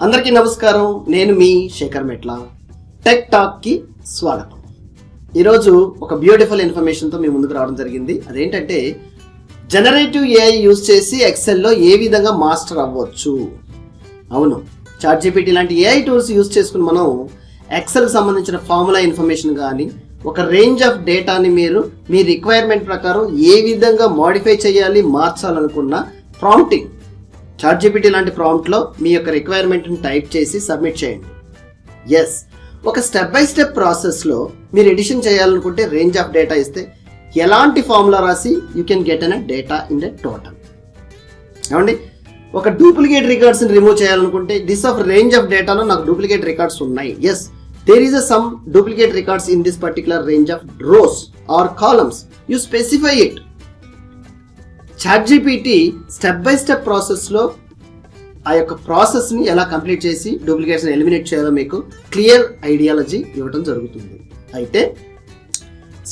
అందరికీ నమస్కారం. నేను మీ శేఖర్ మెట్ల. టెక్ టాక్ కి స్వాగతం. ఈరోజు ఒక బ్యూటిఫుల్ ఇన్ఫర్మేషన్తో మీ ముందుకు రావడం జరిగింది. అదేంటంటే జనరేటివ్ ఏఐ యూజ్ చేసి ఎక్సెల్లో ఏ విధంగా మాస్టర్ అవ్వచ్చు. అవును, చాట్ జీపీటీ లాంటి ఏఐ టూల్స్ యూజ్ చేసుకుని మనం ఎక్సెల్కి సంబంధించిన ఫార్ములా ఇన్ఫర్మేషన్ కానీ ఒక రేంజ్ ఆఫ్ డేటాని మీరు మీ రిక్వైర్మెంట్ ప్రకారం ఏ విధంగా మాడిఫై చేయాలి, మార్చాలనుకున్న ప్రాంప్టింగ్ చాట్ జీపీటీ లాంటి ప్రాంప్ట్లో మీ యొక్క రిక్వైర్మెంట్ని టైప్ చేసి సబ్మిట్ చేయండి. ఎస్, ఒక స్టెప్ బై స్టెప్ ప్రాసెస్లో మీరు ఎడిషన్ చేయాలనుకుంటే రేంజ్ ఆఫ్ డేటా ఇస్తే ఎలాంటి ఫార్ములా రాసి you can get an data in the total. ఏమండి, ఒక డూప్లికేట్ రికార్డ్స్ని రిమూవ్ చేయాలనుకుంటే దిస్ ఆఫ్ రేంజ్ ఆఫ్ డేటాలో నాకు డూప్లికేట్ రికార్డ్స్ ఉన్నాయి. Yes, there is some duplicate records in this particular range of rows or columns. You specify it. ChatGPT step by step ప్రాసెస్లో ఆ యొక్క ప్రాసెస్ని ఎలా కంప్లీట్ చేసి డూప్లికేట్స్ని ఎలిమినేట్ చేయాలో మీకు క్లియర్ ఐడియాలజీ ఇవ్వడం జరుగుతుంది. అయితే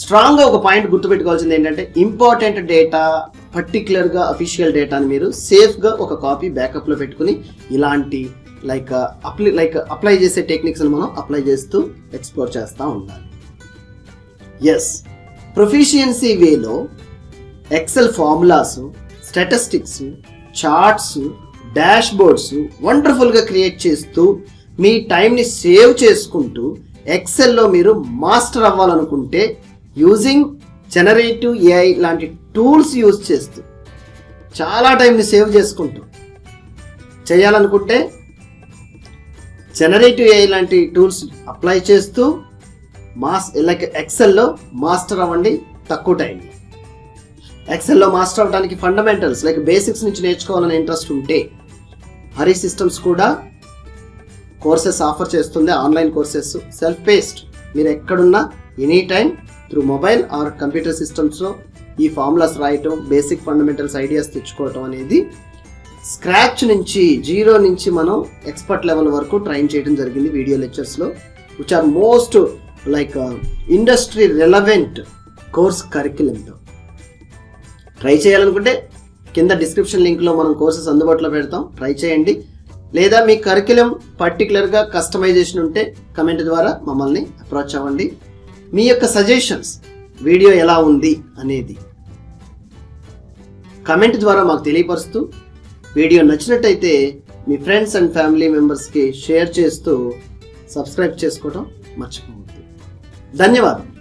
స్ట్రాంగ్గా ఒక పాయింట్ గుర్తుపెట్టుకోవాల్సింది ఏంటంటే ఇంపార్టెంట్ డేటా, పర్టికులర్గా అఫీషియల్ డేటాని మీరు సేఫ్గా ఒక కాపీ బ్యాకప్లో పెట్టుకుని ఇలాంటి అప్లై చేసే టెక్నిక్స్ని మనం అప్లై చేస్తూ ఎక్స్ప్లోర్ చేస్తూ ఉండాలి. ఎస్, ప్రొఫిషియన్సీ వేలో excel formulas, statistics, charts, dashboards వండర్ఫుల్గా క్రియేట్ చేస్తూ మీ టైంని సేవ్ చేసుకుంటూ ఎక్సెల్లో మీరు మాస్టర్ అవ్వాలనుకుంటే యూజింగ్ జనరేటివ్ ఏఐ లాంటి టూల్స్ యూజ్ చేస్తూ చాలా టైంని సేవ్ చేసుకుంటూ చేయాలనుకుంటే జనరేటివ్ ఏఐ లాంటి టూల్స్ అప్లై చేస్తూ ఎక్సెల్లో మాస్టర్ అవ్వండి తక్కువ టైం. ఎక్సెల్లో మాస్టర్ అవ్వడానికి ఫండమెంటల్స్ బేసిక్స్ నుంచి నేర్చుకోవాలని ఇంట్రెస్ట్ ఉంటే హరి సిస్టమ్స్ కూడా కోర్సెస్ ఆఫర్ చేస్తుంది. Online courses, self paced. మీరు ఎక్కడున్నా any time through mobile or computer సిస్టమ్స్లో ఈ ఫార్ములాస్ రాయటం, బేసిక్ ఫండమెంటల్స్ ఐడియాస్ తెచ్చుకోవటం అనేది స్క్రాచ్ నుంచి, జీరో నుంచి మనం ఎక్స్పర్ట్ లెవెల్ వరకు ట్రైన్ చేయడం జరిగింది వీడియో లెక్చర్స్లో, which are most industry relevant course కరిక్యులంతో. ట్రై చేయాలనుకుంటే కింద డిస్క్రిప్షన్ లింక్లో మనం కోర్సెస్ అందుబాటులో పెడతాం, ట్రై చేయండి. లేదా మీ కరిక్యులం పర్టికులర్గా కస్టమైజేషన్ ఉంటే కమెంట్ ద్వారా మమ్మల్ని అప్రోచ్ అవ్వండి. మీ యొక్క సజెషన్స్, వీడియో ఎలా ఉంది అనేది కమెంట్ ద్వారా మాకు తెలియపరుస్తూ, వీడియో నచ్చినట్టయితే మీ ఫ్రెండ్స్ అండ్ ఫ్యామిలీ మెంబర్స్కి షేర్ చేస్తూ సబ్స్క్రైబ్ చేసుకోవడం మర్చిపోవద్దు. ధన్యవాదాలు.